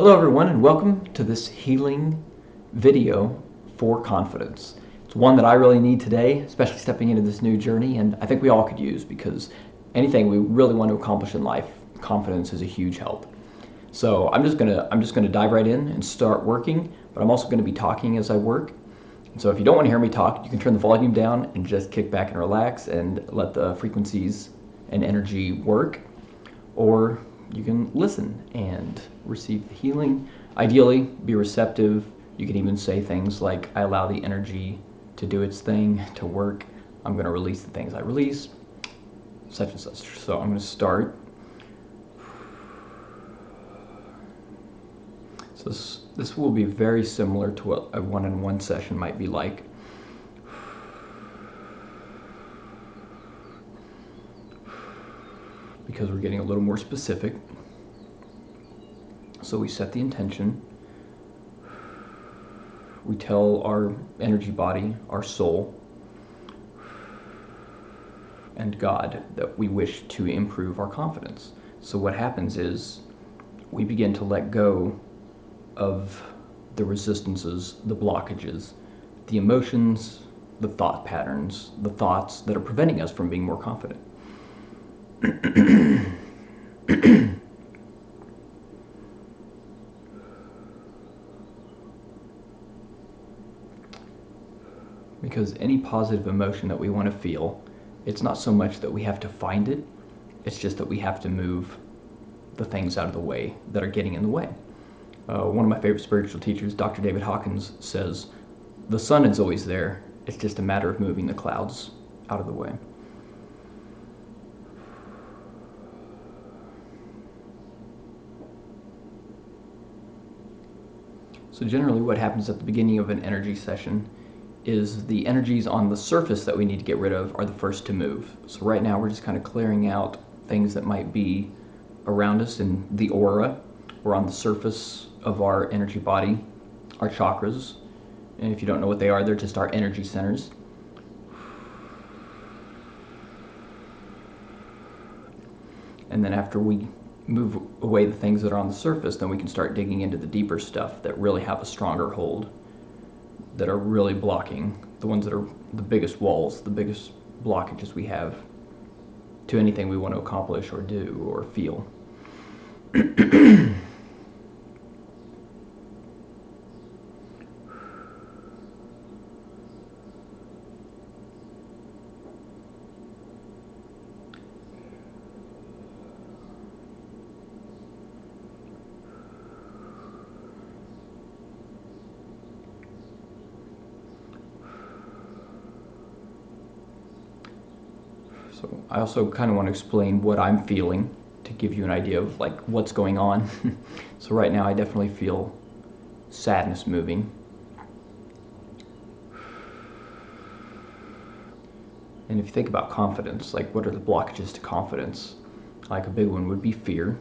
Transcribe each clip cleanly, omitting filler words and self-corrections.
Hello everyone and welcome to this healing video for confidence. It's one that I really need today, especially stepping into this new journey, and I think we all could use because anything we really want to accomplish in life, confidence is a huge help. So I'm just gonna dive right in and start working, but I'm also gonna be talking as I work. So if you don't want to hear me talk, you can turn the volume down and just kick back and relax and let the frequencies and energy work, or you can listen and receive the healing. Ideally, be receptive. You can even say things like, I allow the energy to do its thing, to work. I'm going to release the things I release, such and such. So I'm going to start. So this will be very similar to what a one-on-one session might be like. Because we're getting a little more specific. So we set the intention. We tell our energy body, our soul, and God that we wish to improve our confidence. So what happens is we begin to let go of the resistances, the blockages, the emotions, the thought patterns, the thoughts that are preventing us from being more confident. Because any positive emotion that we want to feel, it's not so much that we have to find it, it's just that we have to move the things out of the way that are getting in the way. One of my favorite spiritual teachers, Dr. David Hawkins, says, the sun is always there, it's just a matter of moving the clouds out of the way. So generally what happens at the beginning of an energy session is the energies on the surface that we need to get rid of are the first to move. So right now we're just kind of clearing out things that might be around us in the aura or on the surface of our energy body, our chakras. And if you don't know what they are, they're just our energy centers. And then after we move away the things that are on the surface, then we can start digging into the deeper stuff that really have a stronger hold, that are really blocking, the ones that are the biggest walls, the biggest blockages we have to anything we want to accomplish or do or feel. So I also kind of want to explain what I'm feeling to give you an idea of like what's going on. So right now I definitely feel sadness moving. And if you think about confidence, like what are the blockages to confidence? Like a big one would be fear,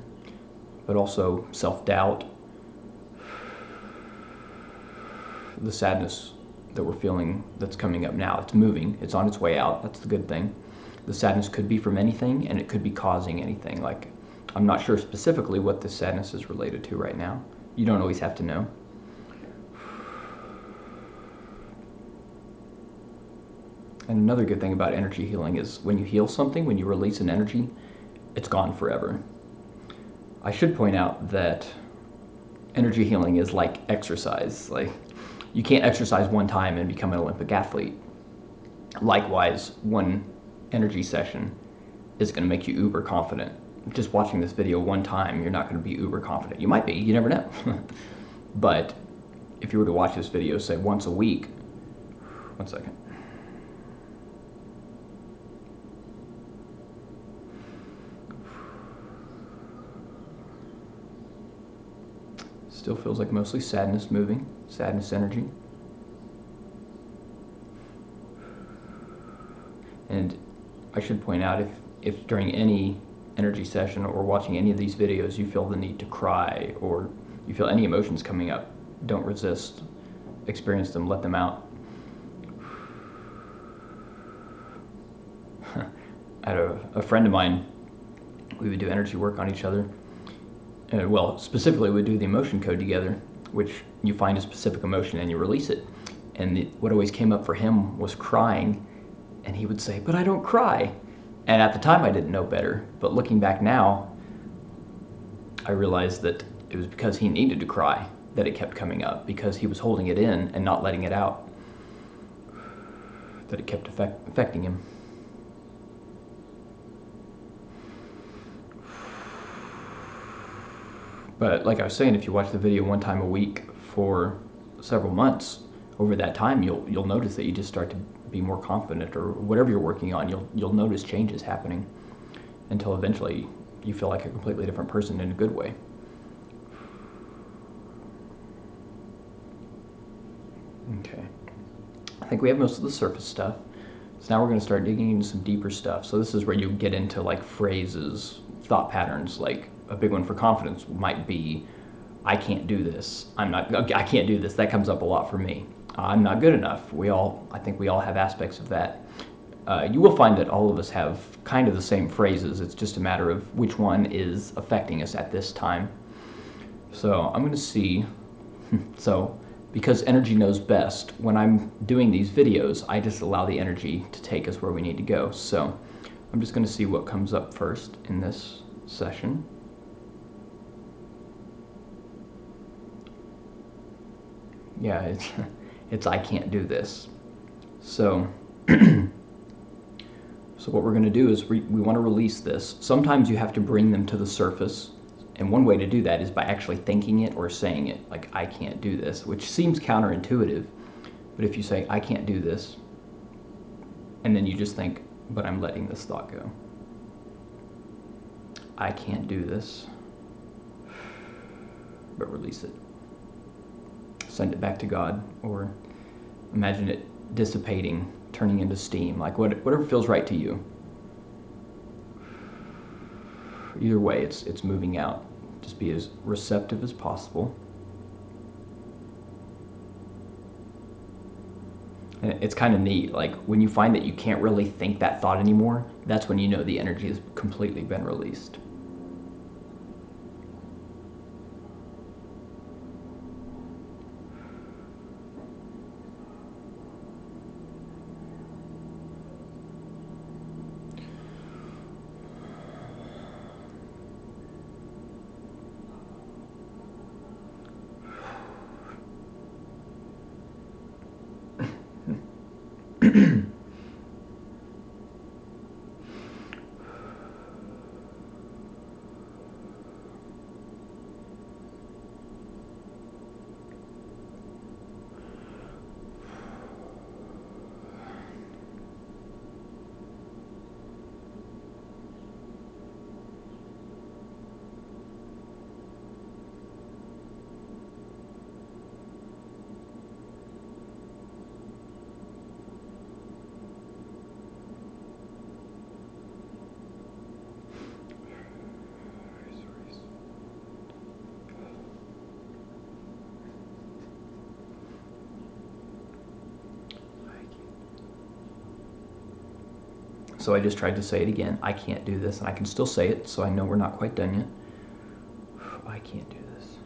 but also self-doubt, the sadness that we're feeling that's coming up now. It's moving, it's on its way out, that's the good thing. The sadness could be from anything, and it could be causing anything. Like, I'm not sure specifically what this sadness is related to right now. You don't always have to know. And another good thing about energy healing is when you heal something, when you release an energy, it's gone forever. I should point out that energy healing is like exercise. Like, you can't exercise one time and become an Olympic athlete. Likewise, one energy session is going to make you uber confident. Just watching this video one time, you're not going to be uber confident. You might be, you never know. But if you were to watch this video, say once a week, one second. Still feels like mostly sadness moving, sadness energy. And I should point out, if during any energy session or watching any of these videos you feel the need to cry or you feel any emotions coming up, don't resist. Experience them, let them out. I had a friend of mine, we would do energy work on each other, well, specifically we do the emotion code together, which you find a specific emotion and you release it. And what always came up for him was crying, and he would say, "But I don't cry." And at the time I didn't know better, but looking back now, I realized that it was because he needed to cry that it kept coming up, because he was holding it in and not letting it out, that it kept affecting him. But like I was saying, if you watch the video one time a week for several months, over that time you'll notice that you just start to be more confident, or whatever you're working on, you'll notice changes happening until eventually you feel like a completely different person in a good way. Okay, I think we have most of the surface stuff. So now we're going to start digging into some deeper stuff. So this is where you get into like phrases, thought patterns. Like a big one for confidence might be, "I can't do this. I can't do this." That comes up a lot for me. "I'm not good enough." I think we all have aspects of that. You will find that all of us have kind of the same phrases. It's just a matter of which one is affecting us at this time. So I'm going to see. So because energy knows best, when I'm doing these videos, I just allow the energy to take us where we need to go. So I'm just going to see what comes up first in this session. Yeah, it's "I can't do this." So so what we're going to do is we want to release this. Sometimes you have to bring them to the surface. And one way to do that is by actually thinking it or saying it, like "I can't do this," which seems counterintuitive. But if you say "I can't do this," and then you just think, "But I'm letting this thought go. I can't do this," but release it. Send it back to God, or imagine it dissipating, turning into steam, like whatever feels right to you. Either way, it's moving out. Just be as receptive as possible. And it's kind of neat, like when you find that you can't really think that thought anymore, that's when you know the energy has completely been released. So I just tried to say it again. "I can't do this," and I can still say it, so I know we're not quite done yet. "I can't do this."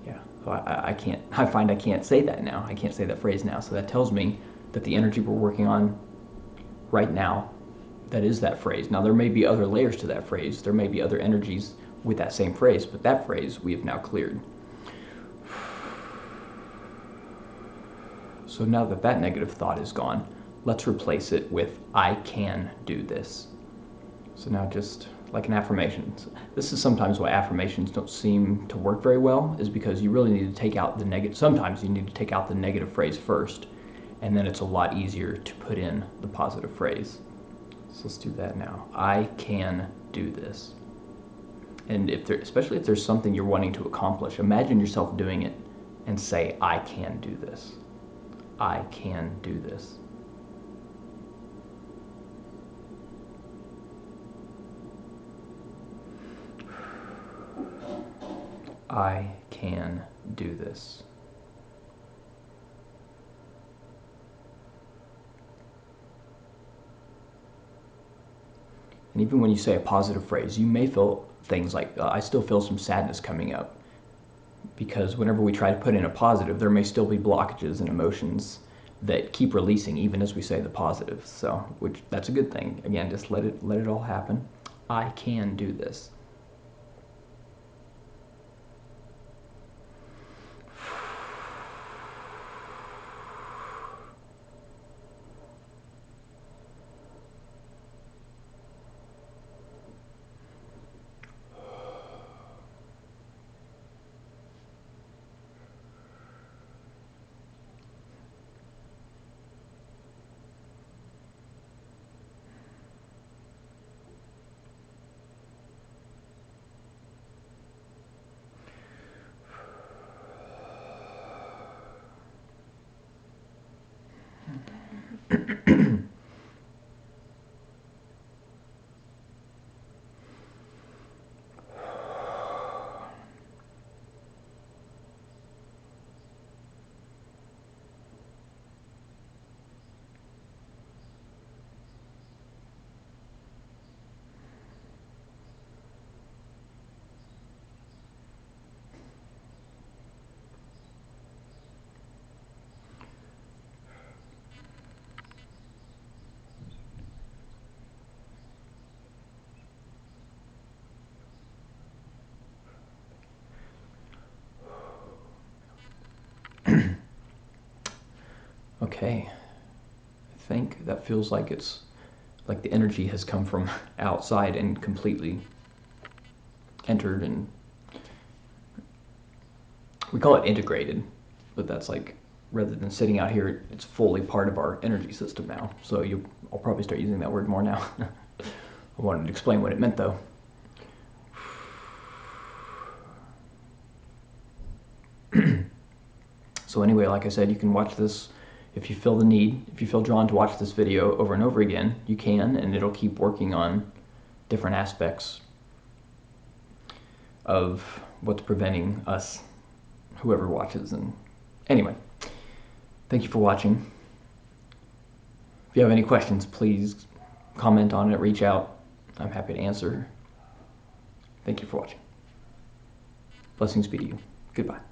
Yeah, so I can't, I find I can't say that now. I can't say that phrase now. So that tells me that the energy we're working on right now, that is that phrase. Now there may be other layers to that phrase. There may be other energies with that same phrase, but that phrase we have now cleared. So now that that negative thought is gone, let's replace it with "I can do this." So now just like an affirmation. This is sometimes why affirmations don't seem to work very well, is because you really need to take out the negative. Sometimes you need to take out the negative phrase first, and then it's a lot easier to put in the positive phrase. So let's do that now. "I can do this." And especially if there's something you're wanting to accomplish, imagine yourself doing it and say, "I can do this. I can do this." I can do this. And even when you say a positive phrase, you may feel things like, I still feel some sadness coming up. Because whenever we try to put in a positive, there may still be blockages and emotions that keep releasing even as we say the positive. So, which that's a good thing. Again, just let it all happen. I can do this. Okay, I think that feels like it's like the energy has come from outside and completely entered, and we call it integrated, but that's like, rather than sitting out here, it's fully part of our energy system now. So I'll probably start using that word more now. I wanted to explain what it meant though. So anyway, like I said, you can watch this if you feel the need, if you feel drawn to watch this video over and over again, you can, and it'll keep working on different aspects of what's preventing us, whoever watches. And anyway, thank you for watching. If you have any questions, please comment on it, reach out. I'm happy to answer. Thank you for watching. Blessings be to you. Goodbye.